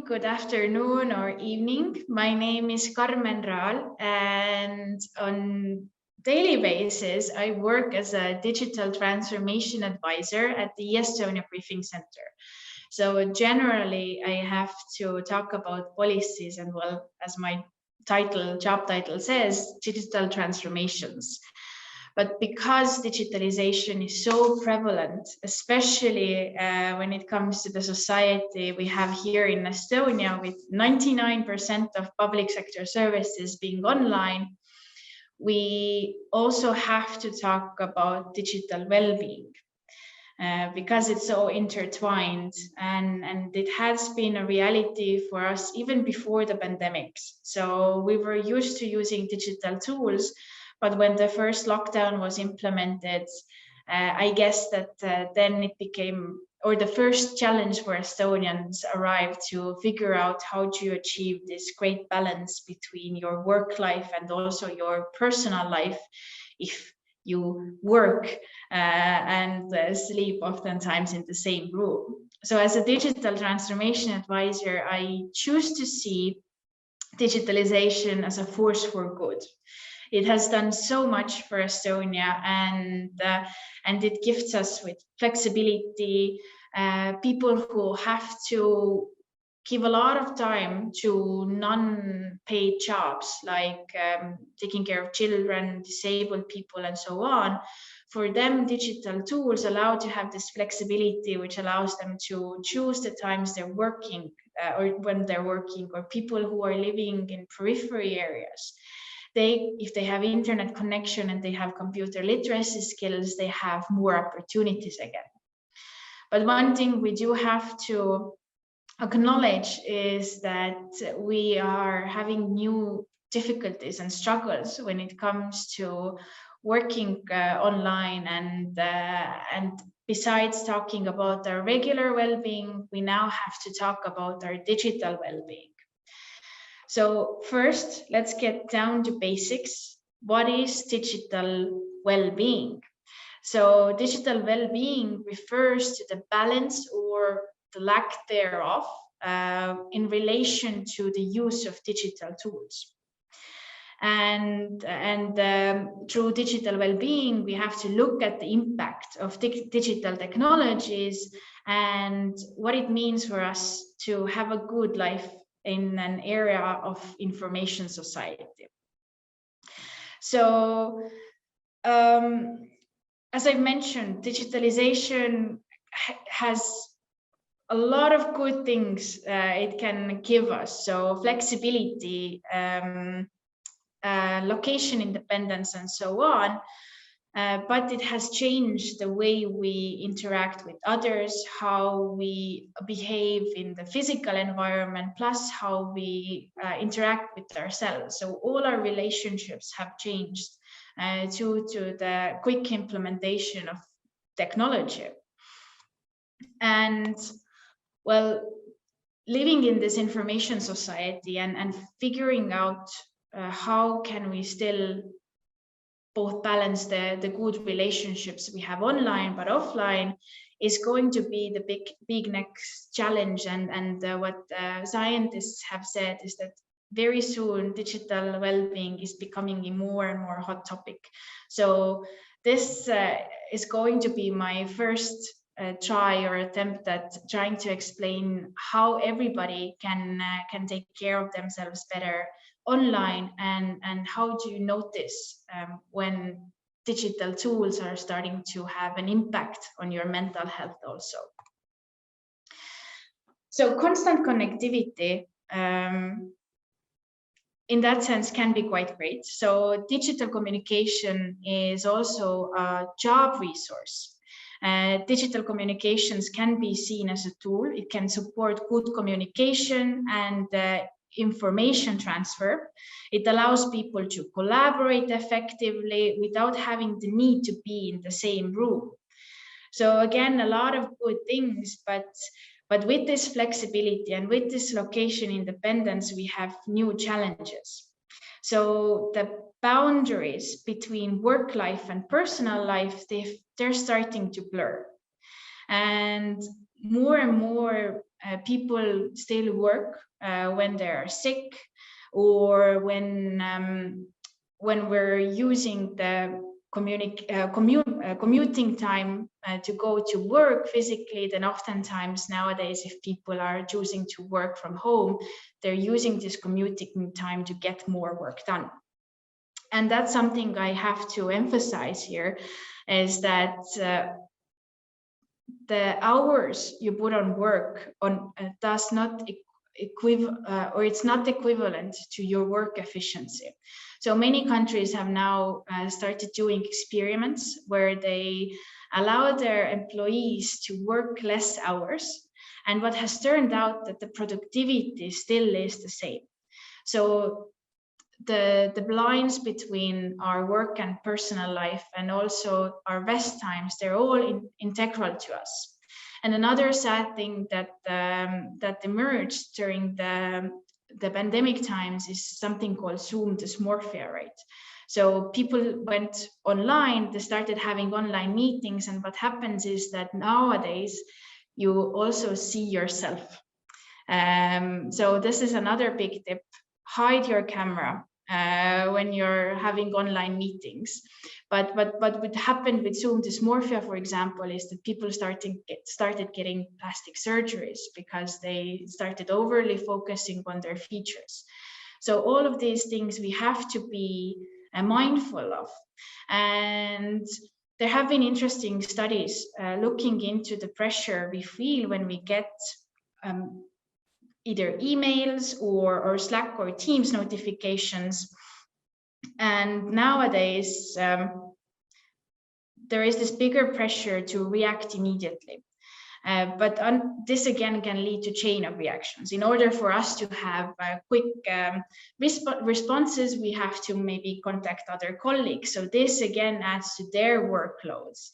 good afternoon or evening. My name is Carmen Raal, and on daily basis, I work as a digital transformation advisor at the Estonia Briefing Center. So generally, I have to talk about policies and, well, as my job title says, digital transformations. But because digitalization is so prevalent, especially when it comes to the society we have here in Estonia, with 99% of public sector services being online, we also have to talk about digital well-being. Because it's so intertwined, and it has been a reality for us even before the pandemics. So we were used to using digital tools, but when the first lockdown was implemented, I guess that then it became, or the first challenge for Estonians arrived to figure out how to achieve this great balance between your work life and also your personal life if you work and sleep oftentimes in the same room. So as a digital transformation advisor, I choose to see digitalization as a force for good. It has done so much for Estonia, and it gives us with flexibility, people who have to give a lot of time to non-paid jobs like taking care of children, disabled people, and so on. For them, digital tools allow to have this flexibility, which allows them to choose the times they're working or when they're working, or people who are living in periphery areas. If they have internet connection and they have computer literacy skills, they have more opportunities again. But one thing we do have to acknowledge is that we are having new difficulties and struggles when it comes to working online, and besides talking about our regular well-being, we now have to talk about our digital well-being. So first, let's get down to basics. What is digital well-being? So digital well-being refers to the balance or the lack thereof in relation to the use of digital tools. And through digital well-being, we have to look at the impact of digital technologies and what it means for us to have a good life in an area of information society. So, as I mentioned, digitalization has a lot of good things it can give us. So flexibility, location independence, and so on. But it has changed the way we interact with others, how we behave in the physical environment, plus how we interact with ourselves. So all our relationships have changed due to the quick implementation of technology. And well, living in this information society and figuring out how can we still both balance the good relationships we have online but offline is going to be the big next challenge. And what scientists have said is that very soon digital well-being is becoming a more and more hot topic. So this is going to be my first try or attempt at trying to explain how everybody can take care of themselves better online, and how do you notice when digital tools are starting to have an impact on your mental health also. So constant connectivity in that sense can be quite great. So digital communication is also a job resource. Digital communications can be seen as a tool. It can support good communication and information transfer. It allows people to collaborate effectively without having the need to be in the same room. So again, a lot of good things, but with this flexibility and with this location independence, we have new challenges. So the boundaries between work life and personal life, they're starting to blur. And more people still work when they're sick, or when we're using the commuting time to go to work physically, then oftentimes nowadays, if people are choosing to work from home, they're using this commuting time to get more work done. And that's something I have to emphasize here, is that the hours you put on work on does not or it's not equivalent to your work efficiency. So many countries have now started doing experiments where they allow their employees to work less hours, and what has turned out that the productivity still is the same. So the blinds between our work and personal life, and also our rest times, they're all integral to us. And another sad thing that that emerged during the pandemic times is something called Zoom dysmorphia, right? So people went online, they started having online meetings, and what happens is that nowadays you also see yourself. So this is another big tip: hide your camera when you're having online meetings. But what happened with Zoom dysmorphia, for example, is that people started getting plastic surgeries because they started overly focusing on their features. So all of these things we have to be mindful of. And there have been interesting studies looking into the pressure we feel when we get either emails or Slack or Teams notifications. And nowadays, there is this bigger pressure to react immediately. But this again can lead to chain of reactions. In order for us to have quick responses, we have to maybe contact other colleagues. So this again adds to their workloads.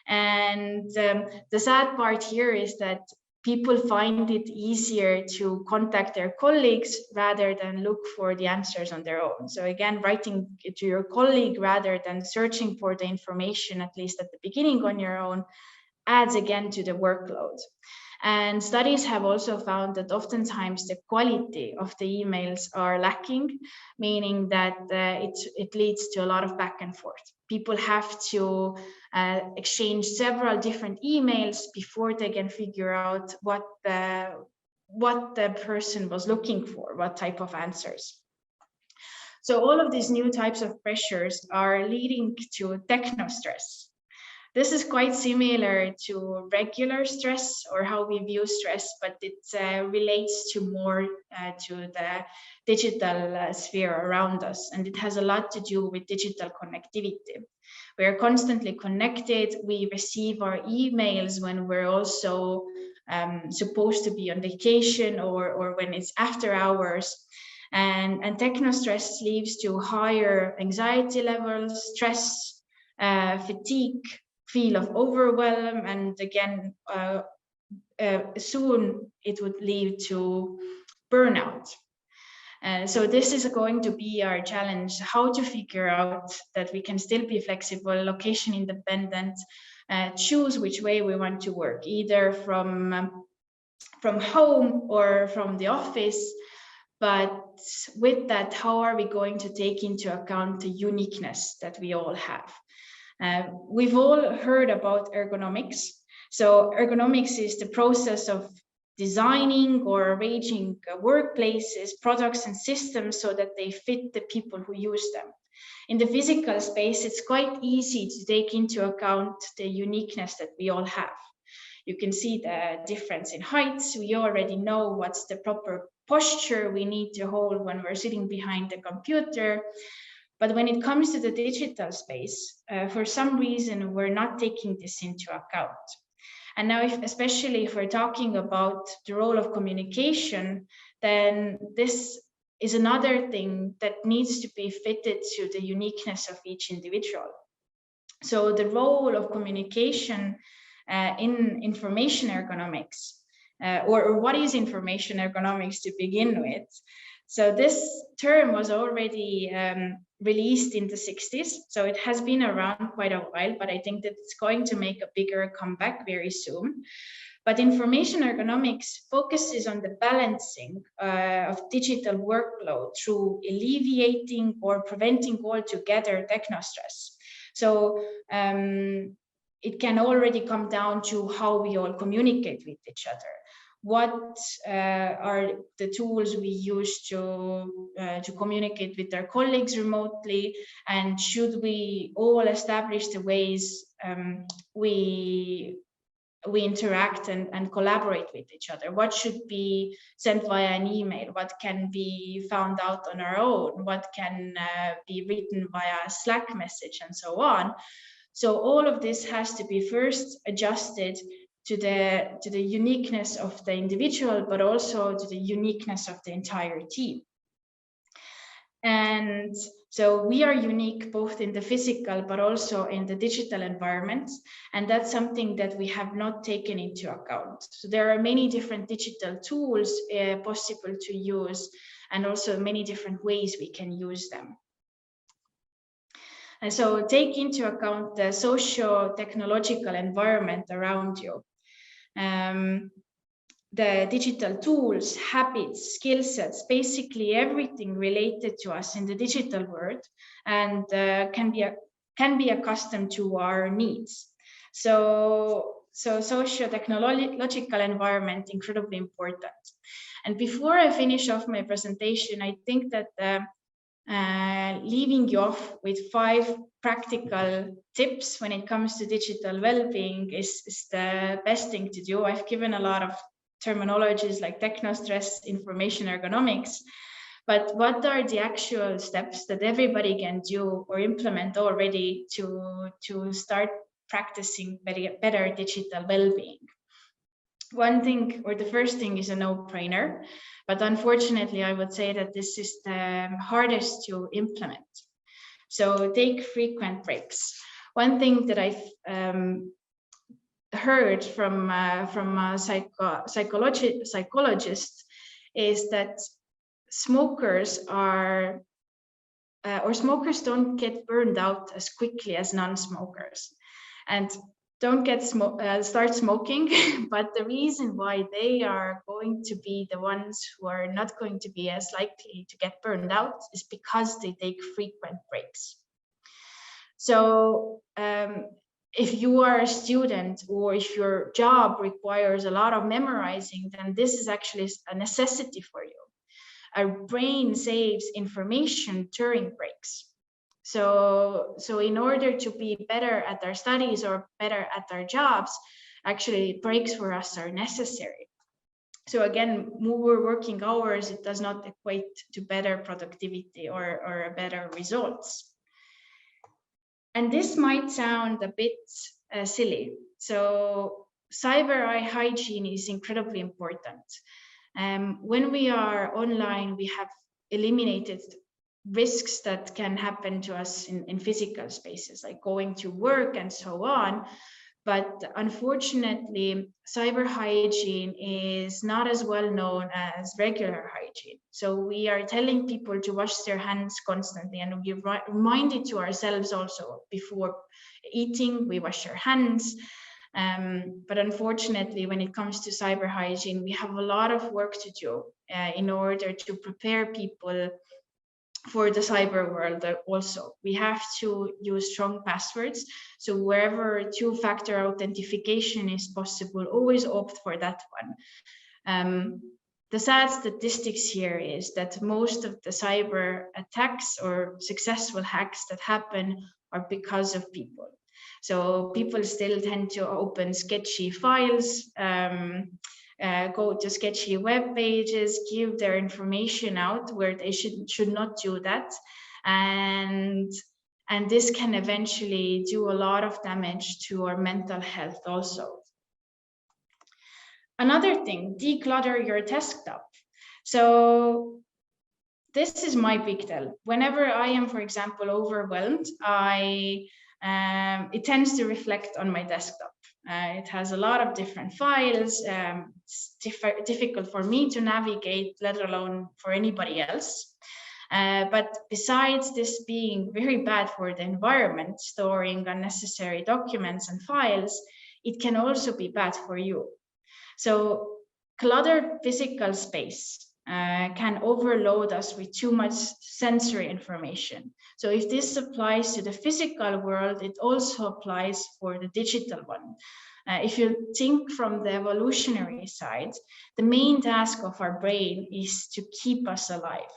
And the sad part here is that people find it easier to contact their colleagues rather than look for the answers on their own. So again, writing to your colleague rather than searching for the information, at least at the beginning, on your own, adds again to the workload. And studies have also found that oftentimes the quality of the emails are lacking, meaning that it leads to a lot of back and forth. People have to exchange several different emails before they can figure out what the person was looking for, what type of answers. So all of these new types of pressures are leading to techno stress. This is quite similar to regular stress or how we view stress, but it relates to more to the digital sphere around us. And it has a lot to do with digital connectivity. We are constantly connected. We receive our emails when we're also supposed to be on vacation or when it's after hours. And techno stress leads to higher anxiety levels, stress, fatigue, feel of overwhelm, and again, soon it would lead to burnout. So this is going to be our challenge: how to figure out that we can still be flexible, location independent, choose which way we want to work, either from home or from the office. But with that, how are we going to take into account the uniqueness that we all have? We've all heard about ergonomics. So ergonomics is the process of designing or arranging workplaces, products, and systems so that they fit the people who use them. In the physical space, it's quite easy to take into account the uniqueness that we all have. You can see the difference in heights. We already know what's the proper posture we need to hold when we're sitting behind the computer. But when it comes to the digital space, for some reason, we're not taking this into account. And now, especially if we're talking about the role of communication, then this is another thing that needs to be fitted to the uniqueness of each individual. So the role of communication in information ergonomics, or what is information ergonomics to begin with? So this term was already released in the 60s, so it has been around quite a while, but I think that it's going to make a bigger comeback very soon. But information ergonomics focuses on the balancing of digital workload through alleviating or preventing altogether technostress. So it can already come down to how we all communicate with each other. What are the tools we use to communicate with our colleagues remotely, and should we all establish the ways we interact and collaborate with each other? What should be sent via an email? What can be found out on our own? What can be written via a Slack message, and so on? So all of this has to be first adjusted to the uniqueness of the individual, but also to the uniqueness of the entire team. And so we are unique both in the physical, but also in the digital environment. And that's something that we have not taken into account. So there are many different digital tools possible to use, and also many different ways we can use them. And so take into account the socio-technological environment around you. The digital tools, habits, skill sets, basically everything related to us in the digital world, and can be accustomed to our needs. So socio-technological environment, incredibly important. And before I finish off my presentation, I think that leaving you off with 5 practical tips when it comes to digital well-being is the best thing to do. I've given a lot of terminologies like technostress, information ergonomics, but what are the actual steps that everybody can do or implement already to start practicing better digital well-being? One thing, or the first thing, is a no-brainer, but unfortunately I would say that this is the hardest to implement. So take frequent breaks. One thing that I've heard from a psychologist is that smokers are or smokers don't get burned out as quickly as non-smokers, and don't get start smoking. But the reason why they are going to be the ones who are not going to be as likely to get burned out is because they take frequent breaks. So if you are a student, or if your job requires a lot of memorizing, then this is actually a necessity for you. Our brain saves information during breaks. So in order to be better at our studies or better at our jobs, actually breaks for us are necessary. So again, more working hours, it does not equate to better productivity or better results. And this might sound a bit silly. So cyber hygiene is incredibly important. When we are online, we have eliminated risks that can happen to us in physical spaces, like going to work and so on. But unfortunately, cyber hygiene is not as well known as regular hygiene. So we are telling people to wash their hands constantly, and we remind it to ourselves also. Before eating, we wash our hands. But unfortunately, when it comes to cyber hygiene, we have a lot of work to do in order to prepare people for the cyber world. Also, we have to use strong passwords. So wherever 2-factor authentication is possible, always opt for that one. The sad statistics here is that most of the cyber attacks or successful hacks that happen are because of people. So people still tend to open sketchy files, go to sketchy web pages, give their information out where they should not do that. And this can eventually do a lot of damage to our mental health also. Another thing, declutter your desktop. So this is my big tell. Whenever I am, for example, overwhelmed, it tends to reflect on my desktop. It has a lot of different files. It's difficult for me to navigate, let alone for anybody else. But besides this being very bad for the environment, storing unnecessary documents and files, it can also be bad for you. So cluttered physical space can overload us with too much sensory information. So if this applies to the physical world, it also applies for the digital one. If you think from the evolutionary side, the main task of our brain is to keep us alive,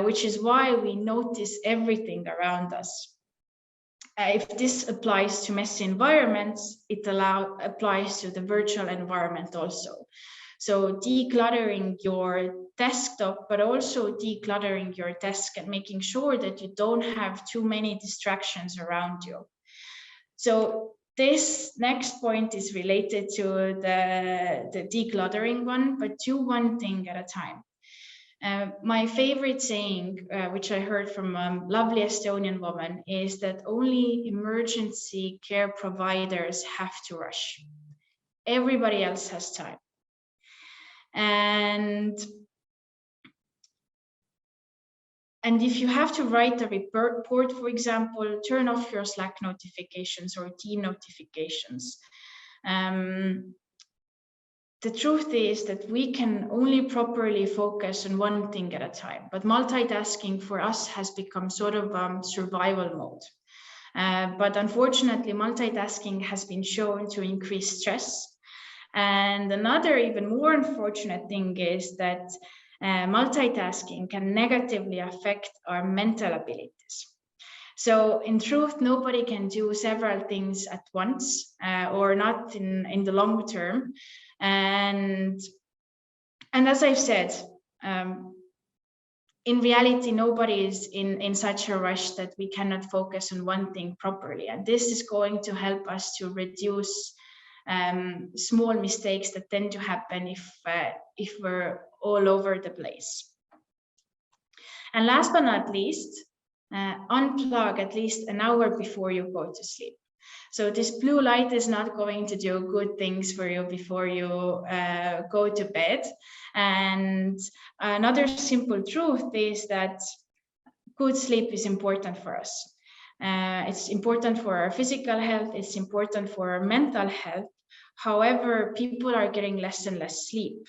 which is why we notice everything around us. If this applies to messy environments, it applies to the virtual environment also. So decluttering your desktop, but also decluttering your desk and making sure that you don't have too many distractions around you. So this next point is related to the decluttering one, but do one thing at a time. My favorite saying, which I heard from a lovely Estonian woman, is that only emergency care providers have to rush. Everybody else has time. And if you have to write a report, for example, turn off your Slack notifications or team notifications. The truth is that we can only properly focus on one thing at a time, but multitasking for us has become sort of survival mode. But unfortunately, multitasking has been shown to increase stress. And another even more unfortunate thing is that multitasking can negatively affect our mental abilities. So in truth, nobody can do several things at once or not in the long term. And as I've said, in reality, nobody is in such a rush that we cannot focus on one thing properly. And this is going to help us to reduce small mistakes that tend to happen if we're all over the place. And last but not least, unplug at least an hour before you go to sleep. So this blue light is not going to do good things for you before you go to bed. And another simple truth is that good sleep is important for us. It's important for our physical health. It's important for our mental health. However, people are getting less and less sleep.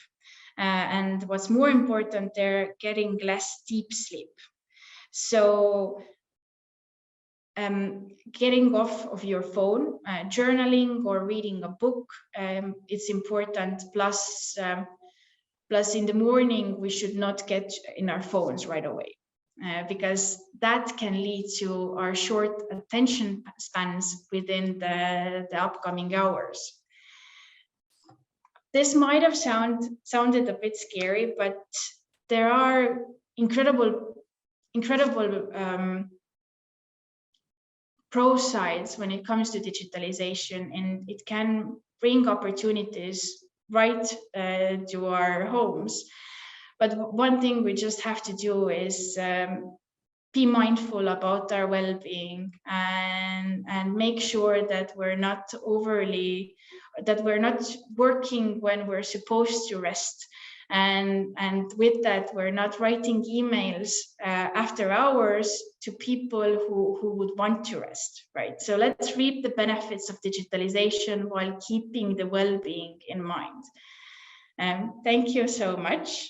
And what's more important, they're getting less deep sleep. So getting off of your phone, journaling or reading a book, it's important. Plus in the morning, we should not get in our phones right away, because that can lead to our short attention spans within the upcoming hours. This might have sounded a bit scary, but there are incredible pro sides when it comes to digitalization, and it can bring opportunities right to our homes. But one thing we just have to do is be mindful about our well-being and make sure that we're not working when we're supposed to rest. And with that, we're not writing emails after hours to people who would want to rest, right? So let's reap the benefits of digitalization while keeping the well-being in mind. Thank you so much.